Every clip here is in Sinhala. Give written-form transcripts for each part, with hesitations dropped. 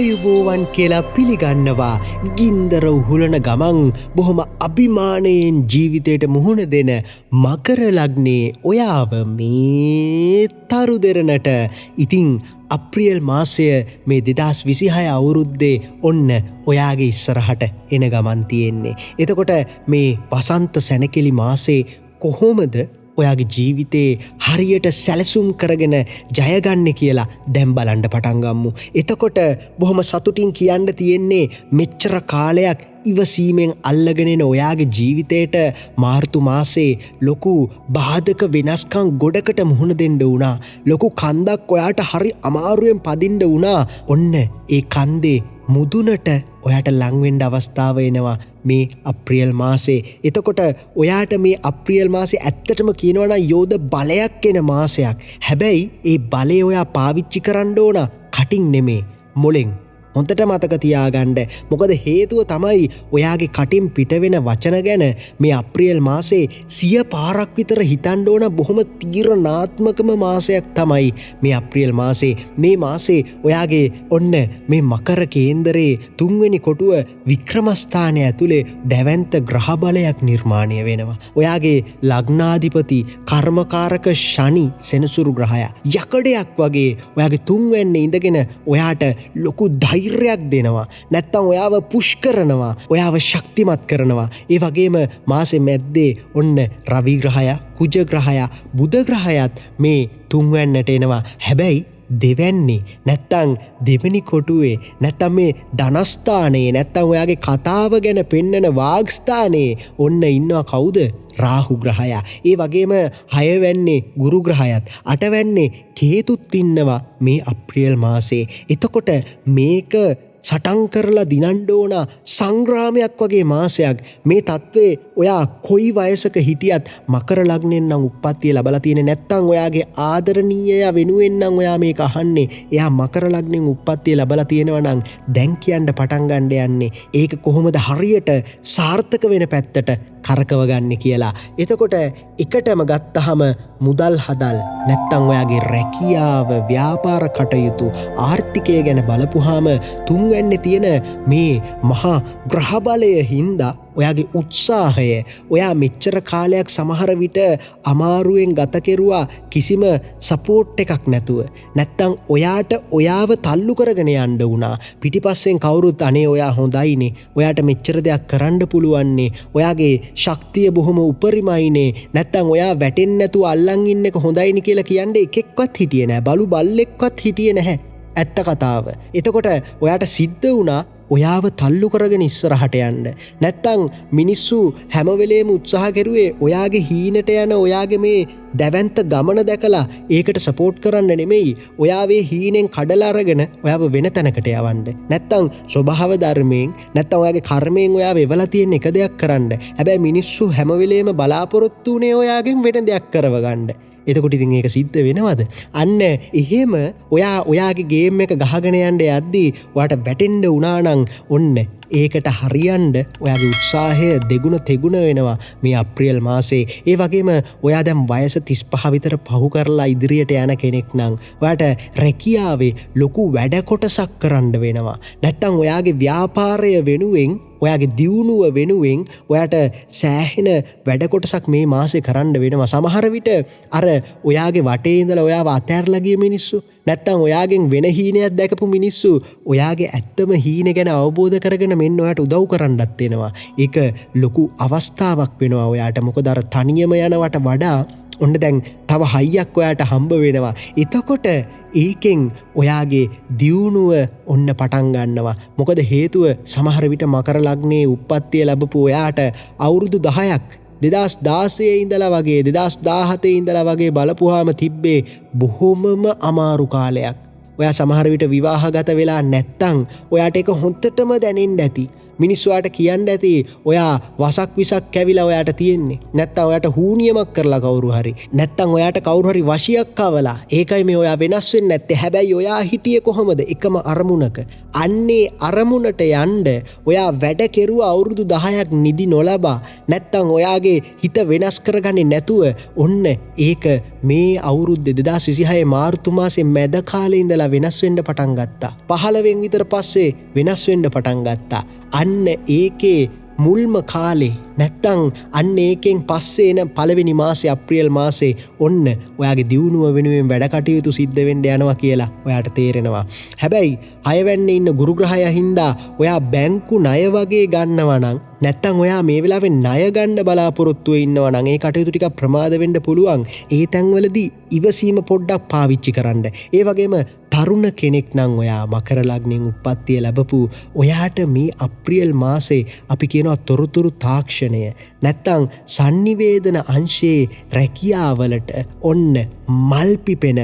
ආයුබෝවන් කියලා පිළිගන්නවා ගින්දර උහුලන ගමන් බොහොම අභිමානයෙන් ජීවිතයට මුහුණ දෙන මකර ලග්නේ ඔයාව මේ තරු දෙරනට. ඉතිං අප්‍රියල් මාසය මේ 2026 අවුරුද්දේ ඔන්න ඔයාගේ ඉස්සරහට එන ගමන් තියෙන්නේ. එතකොට මේ වසන්ත සැනකෙලි මාසේ කොහොමද ඔයාගේ ජීවිතේ හරියට සැලසුම් කරගෙන ජයගන්න කියලා දැන් බලන්න පටන් ගමු. එතකොට බොහොම සතුටින් කියන්න තියෙන්නේ මෙච්චර කාලයක් ඉවසීමෙන් අල්ලගෙනෙන ඔයාගේ ජීවිතයට මාර්තු මාසේ ලොකු බාධක වෙනස්කම් ගොඩකට මුහුණ දෙන්න වුණා. ලොකු කන්දක් ඔයාට හරි අමාරුවෙන් පදින්න වුණා. ඔන්න ඒ කන්දේ මුදුනට ඔයාට ලංවෙන්ඩ අවස්ථාව එනවා මේ අප්‍රියල් මාසේ. එතකොට ඔයාට මේ අප්‍රියල් මාසේ ඇත්තටම කියනවන යෝධ බලයක් එන මාසයක්. හැබැයි ඒ බලය ඔයා පාවිච්චි කරන්න ඕන කටින් නෙමේ මොලෙන්. හොඳට මතක තියාගන්න. මොකද හේතුව තමයි ඔයාගේ කටින් පිටවෙන වචන ගැන මේ අප්‍රියල් මාසේ 100 පාරක් විතර හිතන්න ඕන බොහොම තීරණාත්මකම මාසයක් තමයි මේ අප්‍රියල් මාසේ. මේ මාසේ ඔයාගේ ඔන්න මේ මකර කේන්දරේ 3 වෙනි කොටුව වික්‍රමස්ථානය ඇතුලේ දැවැන්ත ග්‍රහ බලයක් නිර්මාණය වෙනවා. ඔයාගේ ලග්නාධිපති කර්මකාරක ශනි සෙනසුරු ග්‍රහයා යකඩයක් වගේ ඔයාගේ 3 වෙන්නේ ඉඳගෙන ඔයාට ලොකු ධෛර්යයක් දෙනවා. නැත්තම් ඔයාව පුෂ් කරනවා. ඔයාව ශක්තිමත් කරනවා. ඒ වගේම මාසෙ මැද්දේ ඔන්න රවි ග්‍රහයා, කුජ ග්‍රහයා, බුධ ග්‍රහයාත් මේ තුන්වැන්නට එනවා. හැබැයි දෙවැන්නේ නැත්තං දෙවැනි කොටුවේ නැත්තම් මේ ධනස්ථානයේ නැත්තම් ඔයාගේ කතාව ගැන පෙන්නන වාග්ස්ථානයේ ඔන්න ඉන්නවා කවුද? රාහු ග්‍රහයා. ඒ වගේම 6 වැන්නේ ගුරු ග්‍රහයත්, 8 වැන්නේ කේතුත් ඉන්නවා මේ අප්‍රියල් මාසේ. එතකොට මේක සටන් කරලා දිනන්න ඕන සංග්‍රාමයක් වගේ මාසයක්. මේ තත්ත්වේ ඔයා කොයි වයසක හිටියත් මකර ලග්නෙන් නම් උප්පත්තිය ලැබලා තියෙන්නේ නැත්නම් ඔයාගේ ආදරණීයයා වෙනුවෙන් නම් ඔයා මේක අහන්නේ. එයා මකර ලග්නෙන් උප්පත්තිය ලැබලා තියෙනවා නම් දැන් කියන්න පටන් ගන්න යන්නේ ඒක කොහොමද හරියට සාර්ථක වෙන පැත්තට කරකව ගන්න කියලා. එතකොට එකටම ගත්තහම මුදල් හදල් නැත්තම් ඔයාගේ රැකියාව, ව්‍යාපාර කටයුතු, ආර්ථිකය ගැන බලපුවාම තුන්වැන්නේ තියෙන මේ මහා ග්‍රහ බලය හින්දා ඔයාගේ උත්සාහය, ඔයා මෙච්චර කාලයක් සමහර විට අමාරුවෙන් ගත කෙරුවා කිසිම සපෝට් එකක් නැතුව. නැත්තම් ඔයාට ඔයාව තල්ලු කරගෙන යන්න වුණා. පිටිපස්සෙන් කවුරුත් අනේ ඔයා හොඳයිනේ, ඔයාට මෙච්චර දෙයක් කරන්න පුළුවන්නේ, ඔයාගේ ශක්තිය බොහොම උපරිමයිනේ, නැත්තම් ඔයා වැටෙන්නේ නැතුව අල්ලන් ඉන්න එක හොඳයිනේ කියලා කියන්නේ එකෙක්වත් හිටියේ නැහැ. බලු බල්ලෙක්වත් හිටියේ නැහැ. ඇත්ත කතාව. එතකොට ඔයාට සිද්ධ වුණා ඔයාව තල්ලු කරගෙන ඉස්සරහට යන්න. නැත්තම් මිනිස්සු හැම වෙලේම උත්සාහ කරුවේ ඔයාගේ හීනට යන ඔයාගේ මේ දැවැන්ත ගමන දැකලා ඒකට සපෝට් කරන්න නෙමෙයි, ඔයාවේ හීනෙන් කඩලා අරගෙන ඔයාව වෙන තැනකට යවන්න. නැත්තම් ස්වභාව ධර්මයෙන් නැත්තම් ඔයාගේ කර්මයෙන් ඔයාව එවලා තියෙන එක දෙයක් කරන්න. හැබැයි මිනිස්සු හැම වෙලේම බලාපොරොත්තු උනේ ඔයාගෙන් වෙන දෙයක් කරව ගන්න. එතකොට ඉතින් ඒක සිද්ධ වෙනවද? අන්න එහෙම ඔයාගේ ගේම් එක ගහගෙන යන්න යද්දී ඔයාට වැටෙන්න වුණා නම් ඔන්න ඒකට හරියන්න ඔයාගේ උත්සාහය දෙගුණ තෙගුණ වෙනවා මේ අප්‍රියල් මාසේ. ඒ වගේම ඔයා දැන් වයස 35 විතර පහු කරලා ඉදිරියට යන කෙනෙක් නම් ඔයාට රැකියාවේ ලොකු වැඩ කොටසක් කරන්න වෙනවා. නැත්තම් ඔයාගේ ව්‍යාපාරය වෙනුවෙන්, ඔයාගේ දියුණුව වෙනුවෙන් ඔයාට සෑහෙන වැඩ කොටසක් මේ මාසේ කරන්න වෙනවා. සමහර විට අර ඔයාගේ වටේ ඉඳලා ඔයාව අතහැරලා ගිය මිනිස්සු, නැත්තම් ඔයාගෙන් වෙන හීනයක් දැකපු මිනිස්සු ඔයාගේ ඇත්තම හීන ගැන අවබෝධ කරගෙන මෙන්න ඔයාට උදව් කරන්නත් වෙනවා. ඒක ලොකු අවස්ථාවක් වෙනවා ඔයාට. මොකද අර තනියම යනවට වඩා ඔන්න දැන් තව හයියක් ඔයාට හම්බ වෙනවා. එතකොට ඒකෙන් ඔයාගේ දියුණුව ඔන්න පටන් ගන්නවා. මොකද හේතුව සමහර විට මකර ලග්නේ උප්පත්තිය ලැබපු ඔයාට අවුරුදු 10ක් 2016 ඉඳලා වගේ 2017 ඉඳලා වගේ බලපුවාම තිබ්බේ බොහොමම අමාරු කාලයක්. ඔයා සමහර විට විවාහගත වෙලා නැත්තම් ඔයාට ඒක හොඳටම දැනෙන්න ඇති. මිනිස්සුන්ට කියන්න ඇති ඔයා වසක් විසක් කැවිලා ඔයාට තියෙන්නේ. නැත්තම් ඔයාට හූනියමක් කරලා කවුරු හරි. නැත්තම් ඔයාට කවුරු හරි වශියක් කවලා. ඒකයි මේ ඔයා වෙනස් වෙන්නේ නැත්තේ. හැබැයි ඔයා හිටියේ කොහොමද? එකම අරමුණක. අන්නේ අරමුණට යන්න ඔයා වැඩ කෙරුවා අවුරුදු 10ක් නිදි නොලබා. නැත්තම් ඔයාගේ හිත වෙනස් කරගන්නේ නැතුව ඔන්න ඒක මේ අවුරුද්ද 2026 මාර්තු මාසේ මැද කාලේ ඉඳලා වෙනස් වෙන්න පටන් ගත්තා. 15 විතර පස්සේ වෙනස් වෙන්න පටන් ගත්තා. අන්න ඒකේ මුල්ම කාලේ නැත්තං අන්න ඒකෙන් පස්සේ එන පළවෙනි මාසේ අප්‍රියල් මාසේ ඔන්න ඔයාගේ දියුණුව වෙනුවෙන් වැඩ කටයුතු සිද්ධ වෙන්න යනවා කියලා ඔයාට තේරෙනවා. හැබැයි 6 වෙන්නේ ඉන්න ගුරු ග්‍රහය හින්දා ඔයා බැංකු ණය වගේ ගන්නවා නම් නැත්තං ඔයා මේ වෙලාවේ ණය ගන්න බලාපොරොත්තු වෙනවා නම් ඒ කටයුතු ටික ප්‍රමාද වෙන්න පුළුවන්. ඒ තැන්වලදී ඉවසීම පොඩ්ඩක් පාවිච්චි කරන්න. ඒ වගේම තරුණ කෙනෙක් නම් ඔයා මකර ලග්නෙන් උප්පත්තිය ලැබපු ඔයාට මේ අප්‍රියල් මාසේ අපි කියනවා තොරතුරු තාක්ෂණය නැත්තං sannivedana අංශයේ රැකියාවලට ඔන්න මල් පිපෙන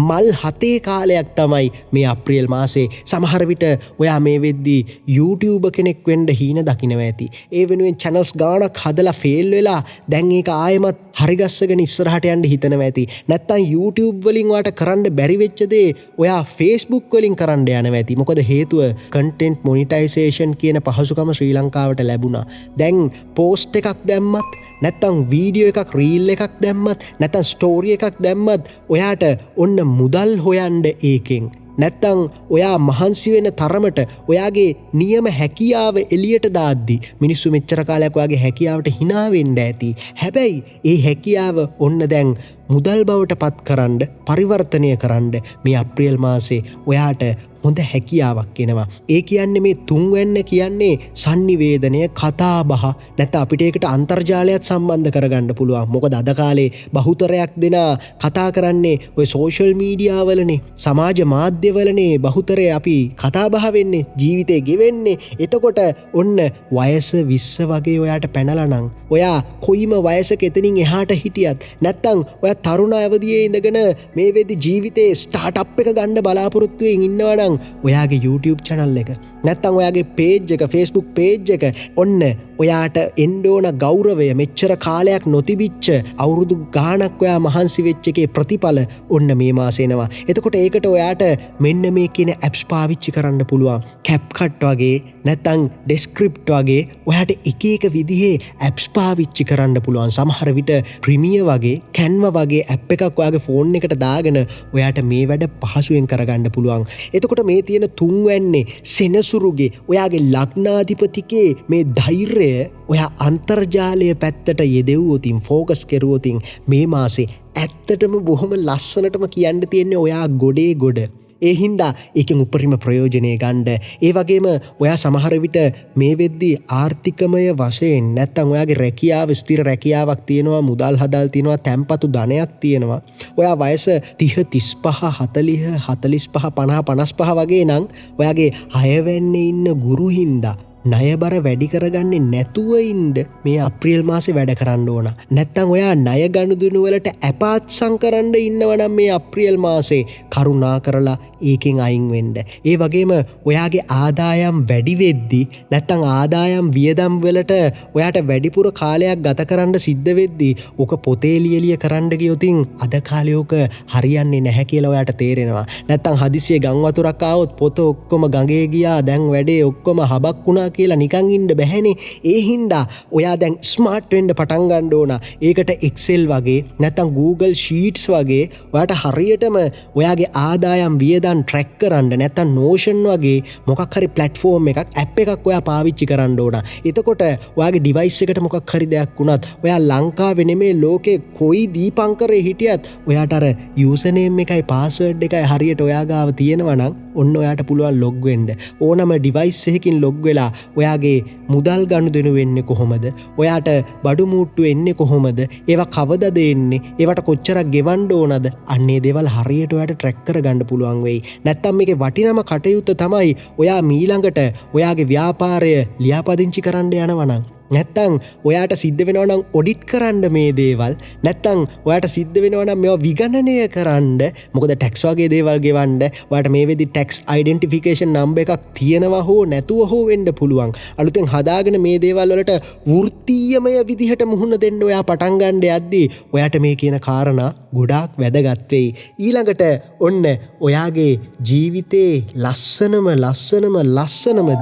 මල් 7 කාලයක් තමයි මේ අප්‍රියල් මාසේ. සමහර විට ඔයා මේ වෙද්දී YouTube කෙනෙක් වෙන්න හීන දකින්නවා ඇති. ඒ වෙනුවෙන් channels ගාණක් හදලා ෆේල් වෙලා දැන් ඒක ආයෙමත් හරිගස්සගෙන ඉස්සරහට යන්න හිතනවා ඇති. නැත්තම් YouTube වලින් ඔයාට කරන්න බැරි වෙච්ච දේ ඔයා Facebook වලින් කරන්න යනවා ඇති. මොකද හේතුව content monetization කියන පහසුකම ශ්‍රී ලංකාවට ලැබුණා. දැන් post එකක් දැම්මත් නැත්තම් වීඩියෝ එකක් රීල් එකක් දැම්මත් නැත්තම් ස්ටෝරි එකක් දැම්මත් ඔයාට ඔන්න මුදල් හොයන්න ඒකෙන් නැත්තං ඔයා මහන්සි වෙන තරමට ඔයාගේ නියම හැකියාව එළියට දාද්දි මිනිස්සු මෙච්චර කාලයක් ඔයාගේ හැකියාවට hina වෙන්න ඇති. හැබැයි ඒ හැකියාව ඔන්න දැන් මුදල් බවට පත් කරන්න පරිවර්තනය කරන්න මේ අප්‍රියල් මාසේ ඔයාට හොඳ හැකියාවක් එනවා. ඒ කියන්නේ මේ තුන්වැන්න කියන්නේ sannivedanaය කතා බහ නැත්නම් අපිට ඒකට අන්තර්ජාලයත් සම්බන්ධ කරගන්න පුළුවන්. මොකද අද කාලේ බහුතරයක් දෙනා කතා කරන්නේ ඔය සෝෂල් මීඩියා වලනේ, සමාජ මාධ්‍ය වලනේ බහුතරය අපි කතා බහ වෙන්නේ, ජීවිතේ ගෙවෙන්නේ. එතකොට ඔන්න වයස 20 වගේ ඔයාට පැනලා නම් ඔයා කොයිම වයසක එතනින් එහාට හිටියත් නැත්නම් ඔයා තරුණ අවදියේ ඉඳගෙන මේ වෙද්දි ජීවිතේ ස්ටාර්ට් අප් එක ගන්න බලාපොරොත්තු වෙමින් ඉන්නවා නම් ඔයාගේ YouTube channel එක නැත්තම් ඔයාගේ page එක Facebook page එක ඔන්න ඔයාට එන්න ඕන ගෞරවය මෙච්චර කාලයක් නොතිබිච්ච අවුරුදු ගාණක් ඔයා මහන්සි වෙච්ච එකේ ප්‍රතිඵල ඔන්න මේ මාසේ එනවා. එතකොට ඒකට ඔයාට මෙන්න මේ කියන apps පාවිච්චි කරන්න පුළුවන්. CapCut වගේ නැත්තම් Descript වගේ ඔයාට එක එක විදිහේ apps පාවිච්චි කරන්න පුළුවන්. සමහර විට Premiere වගේ Canva වගේ app එකක් ඔයාගේ phone එකට දාගෙන ඔයාට මේ වැඩ පහසුවෙන් කරගන්න පුළුවන්. එතකොට මේ තියෙන තුන්වැන්නේ සෙනසුරුගේ ඔයාගේ ලග්නාධිපතිගේ මේ ධෛර්යය ඔයා අන්තර්ජාලය පැත්තට යෙදෙව්වොතින් ෆෝකස් කෙරුවොතින් මේ මාසේ ඇත්තටම බොහොම ලස්සනටම කියන්න තියෙන්නේ ඔයා ගොඩේ ගොඩ. ඒ හින්දා ඒකෙන් උපරිම ප්‍රයෝජනය ගන්න. ඒ වගේම ඔයා සමහර විට මේ වෙද්දී ආර්ථිකමය වශයෙන් නැත්තම් ඔයාගේ රැකියාව ස්ථිර රැකියාවක් තියෙනවා, මුදල් හදල් තියෙනවා, තැම්පතු ධනයක් තියෙනවා. ඔයා වයස 30 35 40 45 50 55 වගේ නම් ඔයාගේ 6 වෙන්නේ ඉන්න ගුරු හින්දා ණයබර වැඩි කරගන්නේ නැතුව ඉන්න මේ අප්‍රියල් මාසේ වැඩ කරන්න ඕන. නැත්තම් ඔයා ණය ගනුදෙනු වලට ඇපාත්සම් කරන්න ඉන්නවනම් මේ අප්‍රියල් මාසේ කරුණා කරලා ඒකෙන් අයින් වෙන්න. ඒ වගේම ඔයාගේ ආදායම් වැඩි වෙද්දි නැත්තම් ආදායම් වියදම් වලට ඔයාට වැඩිපුර කාලයක් ගත කරන්න සිද්ධ වෙද්දි ඔක පොතේ ලියලිය කරන්න ගියොතින් අද කාලේ ඔක හරියන්නේ නැහැ කියලා ඔයාට තේරෙනවා. නැත්තම් හදිසියේ ගම් වතුරක් ආවොත් පොත ඔක්කොම ගඟේ ගියා, දැන් වැඩේ ඔක්කොම හබක් වුණා කියලා නිකන් ඉන්න බැහැනේ. ඒ හින්දා ඔයා දැන් ස්මාර්ට් වෙන්න පටන් ගන්න ඕන. ඒකට Excel වගේ නැත්තම් Google Sheets වගේ ඔයාට හරියටම ඔයාගේ ආදායම් වියදම් ට්‍රැක් කරන්න නැත්තම් Notion වගේ මොකක් හරි platform එකක් app එකක් ඔයා පාවිච්චි කරන්න ඕන. එතකොට ඔයාගේ device එකට මොකක් හරි දෙයක් වුණත් ඔයා ලංකාවේ නෙමේ ලෝකේ කොයි දීපංකරේ හිටියත් ඔයාට අර username එකයි password එකයි හරියට ඔයා ගාව තියෙනවා නම් ඔන්න ඔයාට පුළුවන් log වෙන්න. ඕනම device එකකින් log වෙලා ඔයාගේ මුදල් ගනුදෙනු වෙන්නේ කොහොමද? ඔයාට බඩු මුට්ටු එන්නේ කොහොමද? ඒවා කවදද එන්නේ? ඒවට කොච්චරක් ගෙවන්න ඕනද? අන්නේ දේවල් හරියට ඔයාට ට්‍රැක් කරගන්න පුළුවන් වෙයි. නැත්තම් මේකේ වටිනම කටයුත්ත තමයි ඔයා මීළඟට ඔයාගේ ව්‍යාපාරය ලියාපදිංචි කරන්න යනවා නම් නැත්තං ඔයාට සිද්ධ වෙනවා නම් ඔඩිට් කරන්න මේ දේවල්, නැත්තං ඔයාට සිද්ධ වෙනවා නම් මේවා විගණනය කරන්න, මොකද ටැක්ස් වගේ දේවල් ගෙවන්න ඔයාට මේ වෙද්දි ටැක්ස් අයිඩෙන්ටිෆිකේෂන් නම්බර් එකක් තියෙනවා හෝ නැතුව හෝ වෙන්න පුළුවන්. අලුතෙන් හදාගෙන මේ දේවල් වලට වෘත්තීයමය විදිහට මුහුණ දෙන්න ඔයා පටන් ගන්න යද්දී ඔයාට මේ කියන කාරණා ගොඩාක් වැදගත් වෙයි. ඊළඟට ඔන්න ඔයාගේ ජීවිතේ ලස්සනම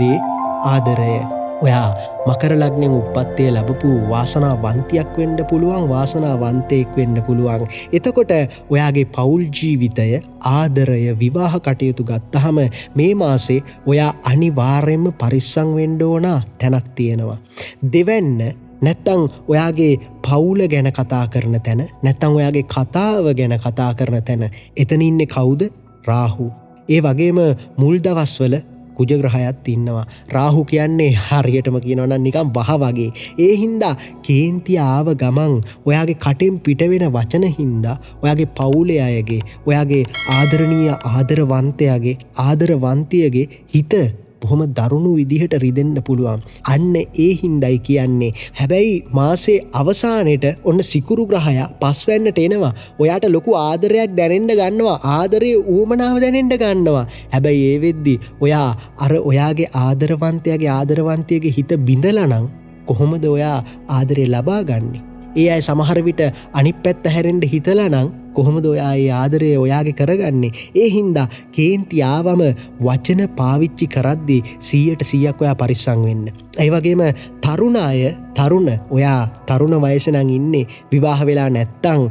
දේ ආදරය. ඔයා මකර ලග්නෙන් උප්පත්තිය ලැබපු වාසනාවන්තයෙක් වෙන්න පුළුවන්, වාසනාවන්තයෙක් වෙන්න පුළුවන්. එතකොට ඔයාගේ පෞල් ජීවිතය, ආදරය, විවාහ කටයුතු ගත්තහම මේ මාසේ ඔයා අනිවාර්යයෙන්ම පරිස්සම් වෙන්න ඕන තැනක් තියෙනවා. දෙවැන්න නැත්තං ඔයාගේ පවුල ගැන කතා කරන තැන, නැත්තං ඔයාගේ කතාව ගැන කතා කරන තැන එතන ඉන්නේ කවුද? රාහු. ඒ වගේම මුල් දවස්වල කුජ ග්‍රහයත් ඉන්නවා. රාහු කියන්නේ හරියටම කියනවා නම් නිකන් වහ වගේ. ඒ හින්දා කේන්තිය ආව ගමන් ඔයාගේ කටෙන් පිට වෙන වචන හින්දා ඔයාගේ පවුලේ අයගේ, ඔයාගේ ආදරණීය ආදරවන්තයාගේ, ආදරවන්තියගේ හිත බොහොම දරුණු විදිහට රිදෙන්න පුළුවන්. අන්න ඒ හින්දයි කියන්නේ. හැබැයි මාසේ අවසානයේට ඔන්න සිකුරු ග්‍රහය පස්වැන්නට එනවා. ඔයාට ලොකු ආදරයක් දැනෙන්න ගන්නවා. ආදරයේ ඌමනාව දැනෙන්න ගන්නවා. හැබැයි ඒ වෙද්දි ඔයා අර ඔයාගේ ආදරවන්තයාගේ ආදරවන්තියගේ හිත බිඳලා නම් කොහොමද ඔයා ආදරේ ලබා ගන්නේ? ඒ අය සමහර විට අනිත් පැත්ත හැරෙන්න හිතලා නම් කොහොමද ඔයා ඒ ආදරය ඔයාගේ කරගන්නේ? ඒ හින්දා කේන්ති ආවම වචන පාවිච්චි කරද්දී 100% ඔයා පරිස්සම් වෙන්න. ඒ වගේම ඔයා තරුණ වයසේ නම් ඉන්නේ, විවාහ වෙලා නැත්තම්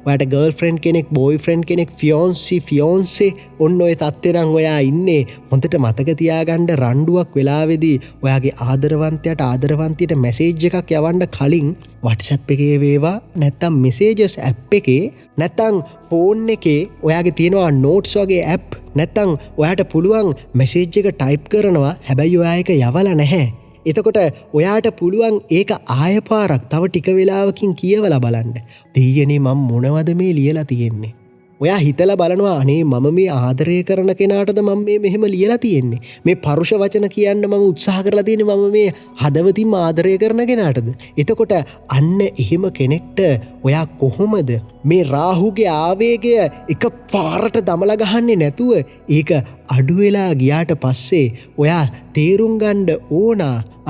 ඔයාට ගර්ල්ෆ්‍රෙන්ඩ් කෙනෙක්, බොයිෆ්‍රෙන්ඩ් කෙනෙක්, ෆියොන්සේ ඔන්න ඔය තත්ත්වේ නම් ඔයා ඉන්නේ. හොඳට මතක තියාගන්න, රණ්ඩුවක් වෙලාවේදී ඔයාගේ ආදරවන්තයාට ආදරවන්තියට මැසේජ් එකක් යවන්න කලින් WhatsApp එකේ වේවා නැත්තම් මෙසේජස් ඇප් එකේ නැත්තං ෆෝන් එකේ ඔයාගේ තියෙනවා නෝට්ස් වගේ ඇප්, නැත්තං ඔයාට පුළුවන් මෙසේජ් එක ටයිප් කරනවා, හැබැයි ඔයා එක යවලා නැහැ. එතකොට ඔයාට පුළුවන් ඒක ආය පාරක් තව ටික වෙලාවකින් කියවලා බලන්න. දෙයියනේ මම මොනවද මේ ලියලා තියෙන්නේ? ඔයා හිතලා බලනවා, අනේ මම මේ ආදරය කරන කෙනාටද මම මේ මෙහෙම ලියලා තියෙන්නේ? මේ පරුෂ වචන කියන්න මම උත්සාහ කරලා තියෙන්නේ මම මේ හදවතින්ම ආදරය කරන කෙනාටද? එතකොට අන්න එහෙම කෙනෙක්ට ඔයා කොහොමද මේ රාහුගේ ආවේගය එක පාරට දමලා ගහන්නේ නැතුව ඒක අඩු වෙලා ගියාට පස්සේ ඔයා තේරුම් ගන්න ඕන,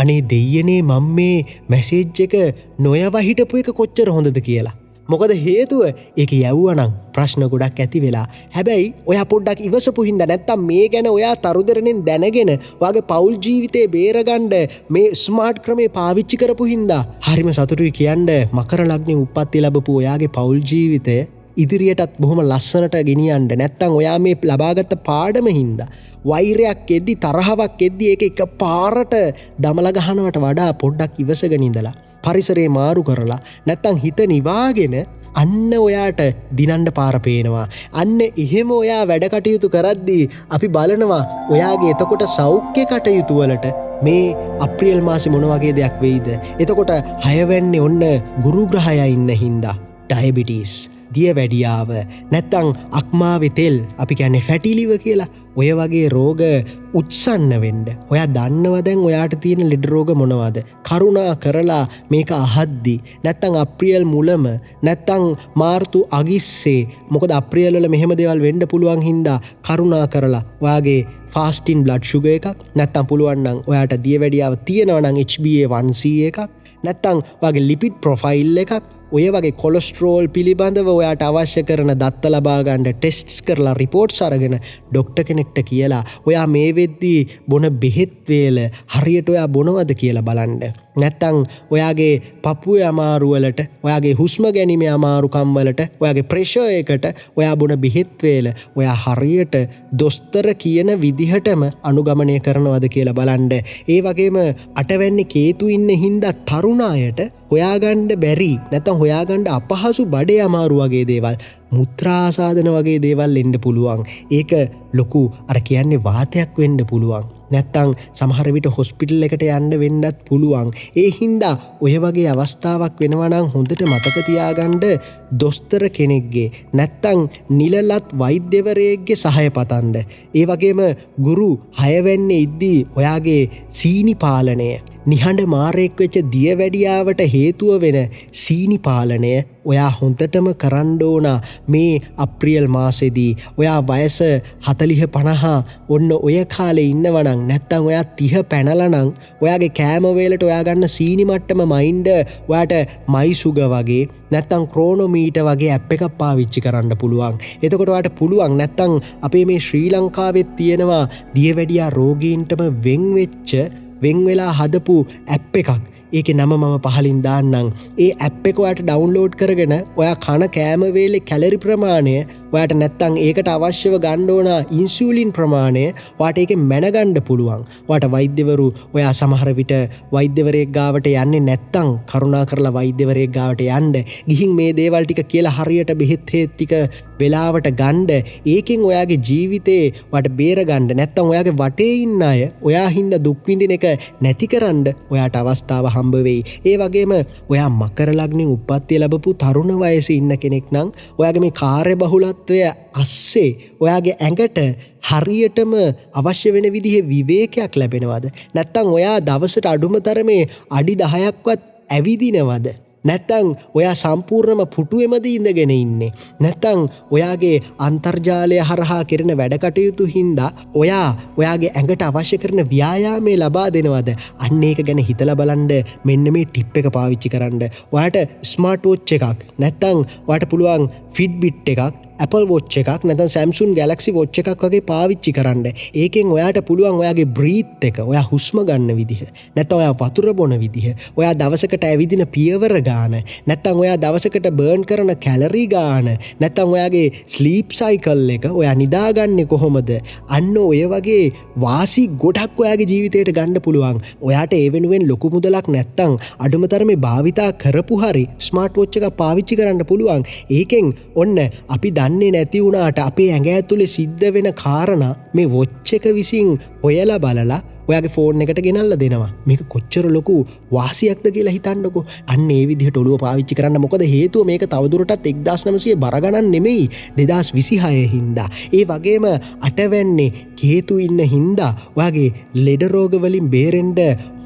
අනේ දෙයියනේ මම මේ මැසේජ් එක නොයව හිටපු එක කොච්චර හොඳද කියලා. මොකද හේතුව ඒක යවුවනම් ප්‍රශ්න ගොඩක් ඇති වෙලා. හැබැයි ඔයා පොඩ්ඩක් ඉවසපු හින්දා, නැත්තම් මේ ගැන ඔයා තරුදරණෙන් දැනගෙන ඔයාගේ පෞල් ජීවිතේ බේරගන්න මේ ස්මාර්ට් ක්‍රමේ පාවිච්චි කරපු හින්දා හරිම සතුටුයි කියන්න. මකර ලග්නේ උප්පත්ති ලැබපු ඔයාගේ පෞල් ජීවිතය ඉදිරියටත් බොහොම ලස්සනට ගෙනියන්න. නැත්තම් ඔයා මේ ලබාගත් පාඩම හින්දා වෛරයක් එද්දි, තරහවක් එද්දි ඒක එක පාරට දමලා ගහනවට වඩා පොඩ්ඩක් ඉවසගෙන ඉඳලා පරිසරේ මාරු කරලා නැත්තං හිත නිවාගෙන අන්න ඔයාට දිනන්න පාර පේනවා. අන්න එහෙම ඔයා වැඩ කටයුතු කරද්දී අපි බලනවා ඔයාගේ එතකොට සෞඛ්‍ය කටයුතු වලට මේ අප්‍රේල් මාසේ මොන වගේ දෙයක් වෙයිද? එතකොට 6 වෙන්නේ ඔන්න ගුරු ග්‍රහය ඉන්න හින්දා ඩයබටිස්, දියවැඩියාව, නැත්තං අක්මාවේ තෙල්, අපි කියන්නේ ෆැටි ලිවර් කියලා, ඔය වගේ රෝග උත්සන්න වෙන්න. ඔයා දන්නවා දැන් ඔයාට තියෙන ලෙඩ රෝග මොනවද? කරුණා කරලා මේක අහද්දි නැත්තං අප්‍රියල් මුලම නැත්තං මාර්තු අගිස්සේ, මොකද අප්‍රියල් වල මෙහෙම දේවල් වෙන්න පුළුවන් හින්දා කරුණා කරලා ඔයාගේ ෆාස්ටින් බ්ලඩ් ෂුගර් එකක්, නැත්තං පුළුවන් නම් ඔයාට දියවැඩියාව තියෙනවා නම් HbA1c එකක්, නැත්තං ඔයාගේ ලිපිඩ් ප්‍රොෆයිල් එකක්, ඔය වගේ කොලස්ට්‍රෝල් පිළිබඳව ඔයාට අවශ්‍ය කරන දත්ත ලබා ගන්න ටෙස්ට්ස් කරලා රිපෝට්ස් අරගෙන ඩොක්ටර් කෙනෙක්ට කියලා ඔයා මේ වෙද්දී බොන බෙහෙත් වේල හරියට ඔයා බොනවද කියලා බලන්න. නැත්තං ඔයාගේ පපුවේ අමාරු වලට, ඔයාගේ හුස්ම ගැනීමේ අමාරුකම් වලට, ඔයාගේ ප්‍රෙෂර් එකට ඔයා බොන බෙහෙත් වේල ඔයා හරියට දොස්තර කියන විදිහටම අනුගමනය කරනවද කියලා බලන්න. ඒ වගේම අටවැන්නේ කේතු ඉන්න හින්දා තරුණ අයට හොයාගන්න බැරි නැත්තම් හොයාගන්න අපහසු බඩේ අමාරු වගේ දේවල්, මුත්‍රාසාධන වගේ දේවල් එන්න පුළුවන්. ඒක ලොකු අර කියන්නේ වාතයක් වෙන්න පුළුවන්. නැත්තං සමහර විට හොස්පිටල් එකට යන්න වෙන්නත් පුළුවන්. ඒ හින්දා ඔය වගේ අවස්ථාවක් වෙනවා නම් හොඳට මතක තියාගන්න දොස්තර කෙනෙක්ගේ නැත්තං නිලලත් වෛද්‍යවරයෙක්ගේ සහාය පතන්න. ඒ වගේම ගුරු 6 වෙන්නේ ඉද්දී ඔයාගේ සීනි පාලනය, නිහඬ මාරයෙක් වෙච්ච දියවැඩියාවට හේතුව වෙන සීනි පාලනය ඔයා හොඳටම කරන්න ඕන මේ අප්‍රියල් මාසෙදී. ඔයා වයස 40-50 ඔන්න ඔය කාලේ ඉන්නවනම්, නැත්තං ඔයා 30 පැනලා නම් ඔයාගේ කෑම වේලට ඔයා ගන්න සීනි මට්ටම මයින්ඩ් ඔයාට මයිසුග වගේ නැත්තං ක්‍රෝනෝමීටර් වගේ ඇප් එකක් පාවිච්චි කරන්න පුළුවන්. එතකොට ඔයාට පුළුවන් නැත්තං අපේ මේ ශ්‍රී ලංකාවෙත් තියෙනවා දියවැඩියා රෝගීන්ටම වෙන් වෙච්ච වෙන් වෙලා හදපු ඇප් එකක්. ඒක නම මම පහලින් දාන්නම්. ඒ ඇප් එක ඔයාට ඩවුන්ලෝඩ් කරගෙන ඔයා කන කෑම වේලේ කැලරි ප්‍රමාණය ඔයාට නැත්තම් ඒකට අවශ්‍යව ගන්න ඕන ඉන්සියුලින් ප්‍රමාණය ඔයාට ඒකෙන් මැනගන්න පුළුවන්. ඔයාට වෛද්‍යවරු ඔයා සමහර විට වෛද්‍යවරයෙක් ගාවට යන්නේ නැත්තම් කරුණාකරලා වෛද්‍යවරයෙක් ගාවට යන්න. ගිහින් මේ දේවල් ටික කියලා හරියට බෙහෙත් ටික වෙලාවට ගන්න. ඒකෙන් ඔයාගේ ජීවිතේ ඔයාට බේරගන්න නැත්තම් ඔයාගේ වටේ ඉන්න අය ඔයා හින්දා දුක් විඳින එක නැතිකරන්න ඔයාට අවස්ථාව හම්බ වෙයි. ඒ වගේම ඔයා මකර ලග්නේ උප්පත්තිය ලැබපු තරුණ වයසේ ඉන්න කෙනෙක් නම් ඔයාගේ මේ කාර්යබහුලත්වය අස්සේ ඔයාගේ ඇඟට හරියටම අවශ්‍ය වෙන විදිහේ විවේකයක් ලැබෙනවද? නැත්තම් ඔයා දවසට අඩුම තරමේ අඩි 10ක්වත් ඇවිදිනවද? නැත්තං ඔයා සම්පූර්ණම පුටුවෙමද ඉඳගෙන ඉන්නේ. නැත්තං ඔයාගේ අන්තර්ජාලය හරහා කෙරෙන වැඩකටයුතු හින්දා ඔයාගේ ඇඟට අවශ්‍ය කරන ව්‍යායාමය ලබා දෙනවද? අන්න ඒක ගැන හිතලා බලන්න මෙන්න මේ ටිප් එක පාවිච්චි කරන්න. ඔයාට ස්මාර්ට් වොච් එකක් නැත්තං ඔයාට පුළුවන් ෆිට්බිට් එකක් Apple Watch එකක් නැත්නම් Samsung Galaxy Watch එකක් වගේ පාවිච්චි කරන්න. ඒකෙන් ඔයාට පුළුවන් ඔයාගේ බ්‍රීත් එක, ඔයා හුස්ම ගන්න විදිහ, නැත්නම් ඔයා වතුර බොන විදිහ, ඔයා දවසකට ඇවිදින පියවර ගාන, නැත්නම් ඔයා දවසකට බර්න් කරන කැලරි ගාන, නැත්නම් ඔයාගේ ස්ලීප් සයිකල් එක, ඔයා නිදාගන්නේ කොහොමද? අන්න ඔය වගේ වාසි ගොඩක් ඔයාගේ ජීවිතයට ගන්න පුළුවන්. ඔයාට ඒ වෙනුවෙන් ලොකු මුදලක් නැත්නම් අඩුම තරමේ භාවිතා කරපු හරි ස්මාර්ට් වොච් එකක් පාවිච්චි කරන්න පුළුවන්. ඒකෙන් ඔන්න අපි දන්නේ නැති වුණාට අපේ ඇඟ ඇතුලේ සිද්ධ වෙන කාරණා මේ වොච් එක විසින් හොයලා බලලා ඔයාගේ ෆෝන් එකට ගෙනල්ලා දෙනවා. මේක කොච්චර ලොකු වාසියක්ද කියලා හිතන්නකෝ. අන්න ඒ විදිහට ඔළුව පාවිච්චි කරන්න. මොකද හේතුව මේක තවදුරටත් 1900 බර ගණන් නෙමෙයි 2026 හින්දා. ඒ වගේම අටවැන්නේ කේතු ඉන්න හින්දා ඔයාගේ ලෙඩ රෝග වලින් බේරෙන්න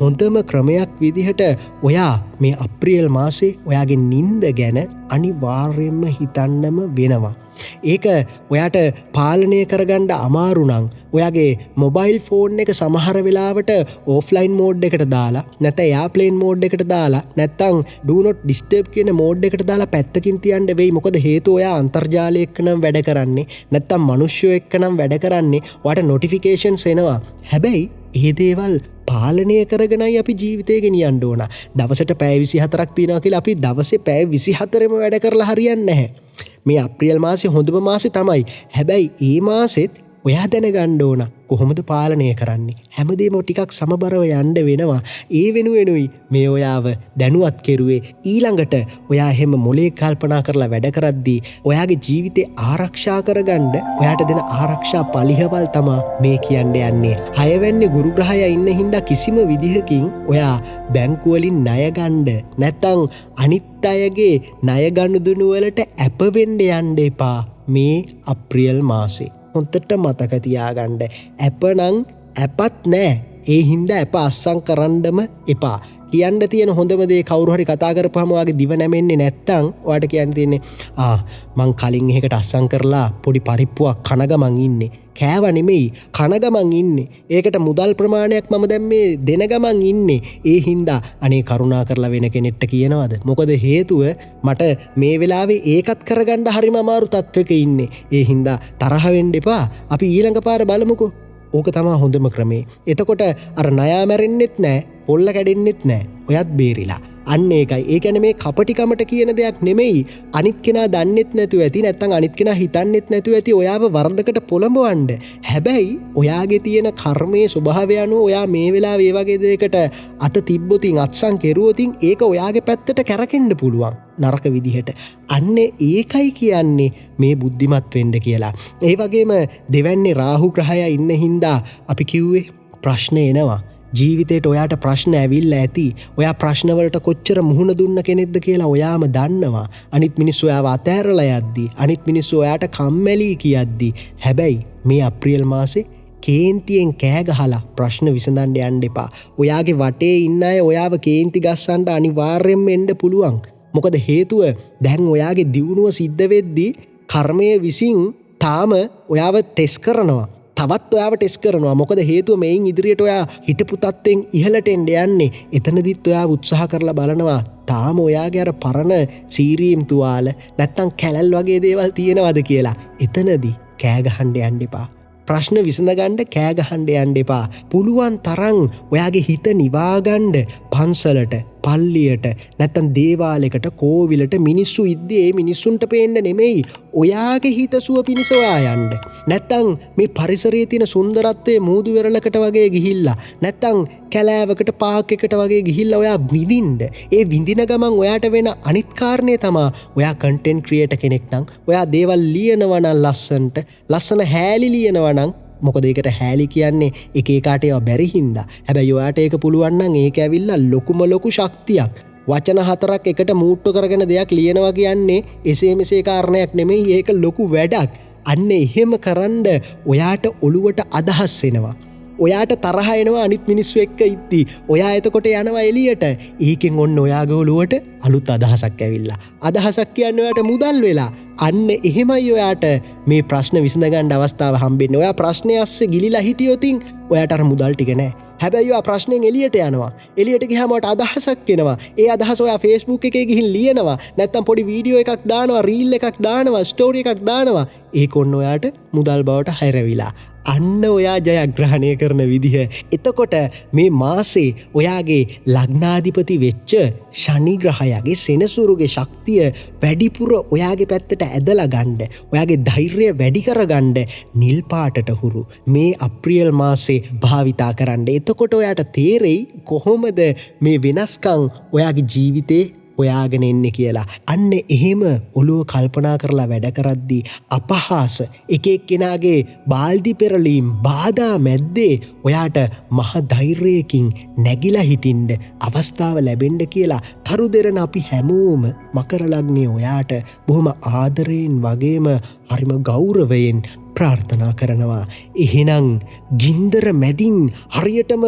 හොඳම ක්‍රමයක් විදිහට ඔයා මේ අප්‍රේල් මාසේ ඔයාගේ නිින්ද ගැන අනිවාර්යයෙන්ම හිතන්නම වෙනවා. ඒක ඔයාට පාලනය කරගන්න අමාරු නම් ඔයාගේ මොබයිල් ෆෝන් එක සමහර වෙලාවට ඕෆ්ලයින් මෝඩ් එකට දාලා නැත්නම් එයාප්ලේන් මෝඩ් එකට දාලා නැත්නම් do not disturb කියන මෝඩ් එකට දාලා පැත්තකින් තියන්න වෙයි. මොකද හේතුව ඔයා අන්තර්ජාලය එක්ක නම් වැඩ කරන්නේ නැත්නම් මිනිස්සු එක්ක නම් වැඩ කරන්නේ. ඔයාට නොටිෆිකේෂන්ස් එනවා. හැබැයි ඒ දේවල් පාලනය කරගෙනයි අපි ජීවිතය ගෙනියන්න ඕන. දවසට පැය 24ක් තියෙනවා කියලා අපි දවසේ පැය 24ම වැඩ කරලා හරියන්නේ නැහැ. මේ අප්‍රේල් මාසේ හොඳම මාසේ තමයි. හැබැයි ඒ මාසෙත් ඔයා දැනගන්න ඕන කොහොමද පාලනය කරන්නේ. හැමදේම ටිකක් සමබරව යන්න වෙනවා. ඒ වෙනුවෙනුයි මේ ඔයාව දැනුවත් කෙරුවේ. ඊළඟට ඔයා එහෙම මොලේ කල්පනා කරලා වැඩ කරද්දී ඔයාගේ ජීවිතේ ආරක්ෂා කරගන්න ඔයාට දෙන ආරක්ෂා පලිහවල් තමයි මේ කියන්න යන්නේ. 6 වෙනි ගුරු ග්‍රහය ඉන්න හින්දා කිසිම විදිහකින් ඔයා බැංකු වලින් ණය ගන්න නැත්නම් අනිත් අයගේ ණය ගනුදෙනු වලට අප වෙන්න යන්න එපා මේ අප්‍රේල් මාසේ. හොන්තට මතක තියාගන්න. ඇපනං ඇපත් නෑ. ඒ හින්දා ඇප අස්සං කරන්නම එපා. කියන්න තියෙන හොඳම දේ කවුරු හරි කතා කරපුවාම ඔයාගේ දිව නැමෙන්නේ නැත්තම් ඔයාට කියන්න තියෙන්නේ මං කලින් එහෙකට අස්සං කරලා පොඩි පරිප්පුවක් කන ගමන් ඉන්නේ. කෑව නෙමෙයි කන ගමන් ඉන්නේ. ඒකට මුදල් ප්‍රමාණයක් මම දැන් මේ දෙන ගමන් ඉන්නේ. ඒ හින්දා අනේ කරුණා කරලා වෙන කෙනෙක්ට කියනවද? මොකද හේතුව මට මේ වෙලාවේ ඒකත් කරගන්න හරිම අමාරු තත්වයක ඉන්නේ. ඒ හින්දා තරහ වෙන්න එපා. අපි ඊළඟ පාර බලමුකෝ. ඕක තමයි හොඳම ක්‍රමේ. එතකොට අර ණයා මැරෙන්නෙත් නෑ, පොල්ල කැඩෙන්නෙත් නෑ. ඔයත් බේරිලා. අන්න ඒකයි. ඒ කියන්නේ මේ කපටිකමට කියන දෙයක් නෙමෙයි. අනිත් කෙනා දන්නෙත් නැතුව ඇති නැත්නම් අනිත් කෙනා හිතන්නෙත් නැතුව ඇති ඔයාව වරදකට පොළඹවන්න. හැබැයි ඔයාගේ තියෙන කර්මයේ ස්වභාවය අනුව ඔයා මේ වෙලාවේ මේ වගේ දෙයකට අත තිබ්බොතින් අත්සන් කෙරුවොතින් ඒක ඔයාගේ පැත්තට කැරකෙන්න පුළුවන්. නරක විදිහට. අන්න ඒකයි කියන්නේ මේ බුද්ධිමත් වෙන්න කියලා. ඒ වගේම දෙවැන්නේ රාහු ග්‍රහය ඉන්න හින්දා අපි කිව්වේ ප්‍රශ්න එනවා. ජීවිතේට ඔයාට ප්‍රශ්න ඇවිල්ලා ඇති. ඔයා ප්‍රශ්නවලට කොච්චර මුහුණ දුන්න කෙනෙක්ද කියලා ඔයාම දන්නවා. අනිත් මිනිස්සු ඔයාව අතෑරලා යද්දී, අනිත් මිනිස්සු ඔයාට කම්මැලි කියද්දී. හැබැයි මේ අප්‍රේල් මාසේ කේන්තියෙන් කෑ ගහලා ප්‍රශ්න විසඳන්න යන්න එපා. ඔයාගේ වටේ ඉන්න අය ඔයාව කේන්ති ගස්සන්න අනිවාර්යෙන්ම එන්න පුළුවන්. මොකද හේතුව දැන් ඔයාගේ දියුණුව සිද්ධ වෙද්දී කර්මය විසින් තාම ඔයාව ටෙස්ට් කරනවා. තවත් ඔයාව ටෙස්ට් කරනවා. මොකද හේතුව මේන් ඉදිරියට ඔයා හිටපු තත්ත්වෙන් ඉහළට එන්න යන්නේ. එතනදිත් ඔයා උත්සාහ කරලා බලනවා තාම ඔයාගේ අර පරණ සීරීම් තුවාල නැත්තම් කැලල් වගේ දේවල් තියෙනවද කියලා. එතනදී කෑ ගහන්න යන්න එපා. ප්‍රශ්න විසඳගණ්ඩ කෑගහන්ඩ යන්න එපා. පුළුවන් තරං ඔයාගේ හිත නිවාගණ්ඩ පන්සලට පල්ලියට නැත්තන් දේවාලෙකට කෝවිලට මිනිස්සු ඉද්දේ මිනිස්සුන්ට පේන්න නෙමෙයි ඔයාගේ හිත සුව පිණිස ඔයා යන්ඩ. නැත්තං මේ පරිසරයේ තින සුන්දරත්වය මූදු වෙරලකට වගේ ගිහිල්ලා නැත්තං කැලෑවකට පාක් එකට වගේ ගිහිල්ල ඔයා විඳින්ඩ. ඒ විඳින ගමන් ඔයාට වෙන අනිත්කාරණය තමා ඔයා කන්ටෙන්ට් ක්‍රියේටර් කෙනෙක් නම් ඔයා දේවල් ලියනවනන් ලස්සන්ට ලස්සන හෑලි ලියනවනං මොකද ඒකට හෑලි කියන්නේ එක එකාට ඒවා බැරි හින්දා. හැබැයි ඔයාට ඒක පුළුවන් නම් ඒක ඇවිල්ලා ලොකුම ලොකු ශක්තියක්. වචන 4ක් එකට මූට්ටු කරගෙන දෙයක් ලියනවා කියන්නේ එසේ මෙසේ කාරණයක් නෙමෙයි, ඒක ලොකු වැඩක්. අන්න එහෙම කරන්ඩ ඔයාට ඔළුවට අදහස් එනවා. ඔයාට තරහ එනවා අනිත් මිනිස්සු එක්ක ඉද්දී. ඔයා එතකොට යනවා එළියට. ඒකෙන් ඔන්න ඔයාගේ ඔළුවට අලුත් අදහසක් ඇවිල්ලා. අදහසක් කියන්නේ ඔයාට මුදල් වෙලා. අන්න එහෙමයි ඔයාට මේ ප්‍රශ්න විසඳගන්න අවස්ථාව හම්බෙන්නේ. ඔයා ප්‍රශ්නේ අස්සේ ගිලිලා හිටියොතින් ඔයාට අර මුදල් ටික නැහැ. හැබැයි ඔයා ප්‍රශ්නෙන් එළියට යනවා. එළියට ගියාම ඔයාට අදහසක් එනවා. ඒ අදහස ඔයා Facebook එකේ ගිහින් ලියනවා. නැත්තම් පොඩි වීඩියෝ එකක් දානවා, රීල් එකක් දානවා, ස්ටෝරි එකක් දානවා. ඒක ඔන්න ඔයාට මුදල් බවට හැරවිලා. අන්න ඔයා ජයග්‍රහණය කරන විදිහ. එතකොට මේ මාසේ ඔයාගේ ලග්නාධිපති වෙච්ච ශනි ග්‍රහයාගේ සෙනසුරුගේ ශක්තිය වැඩිපුර ඔයාගේ පැත්තට ඇදලා ගන්න, ඔයාගේ ධෛර්යය වැඩි කරගන්න නිල් පාටට හුරු මේ අප්‍රියල් මාසේ භාවිතා කරන්න. එතකොට ඔයාට තේරෙයි කොහොමද මේ වෙනස්කම් ඔයාගේ ජීවිතේ ඔයාගෙන එන්නේ කියලා. අන්න එහෙම ඔළුව කල්පනා කරලා වැඩ කරද්දී අපහාස එක එක්කෙනාගේ බාල්දි පෙරලීම් බාධා මැද්දේ ඔයාට මහ ධෛර්යයකින් නැගිලා හිටින්න අවස්ථාව ලැබෙන්න කියලා තරු දෙරණ අපි හැමෝම මකර ලග්නේ ඔයාට බොහොම ආදරයෙන් වගේම හරිම ගෞරවයෙන් ප්‍රාර්ථනා කරනවා. එහෙනම් ගින්දර මැදින් හරියටම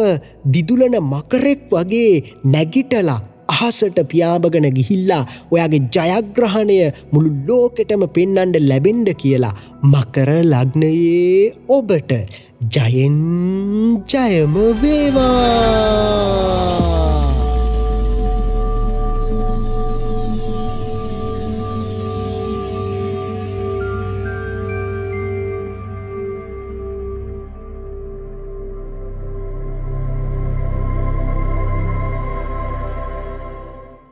දිදුලන මකරෙක් වගේ නැගිටලා අහසට පියාඹගෙන ගිහිල්ලා ඔයාගේ ජයග්‍රහණය මුළු ලෝකෙටම පෙන්වන්න ලැබෙන්න කියලා මකර ලග්නයේ ඔබට ජයෙන් ජයම වේවා.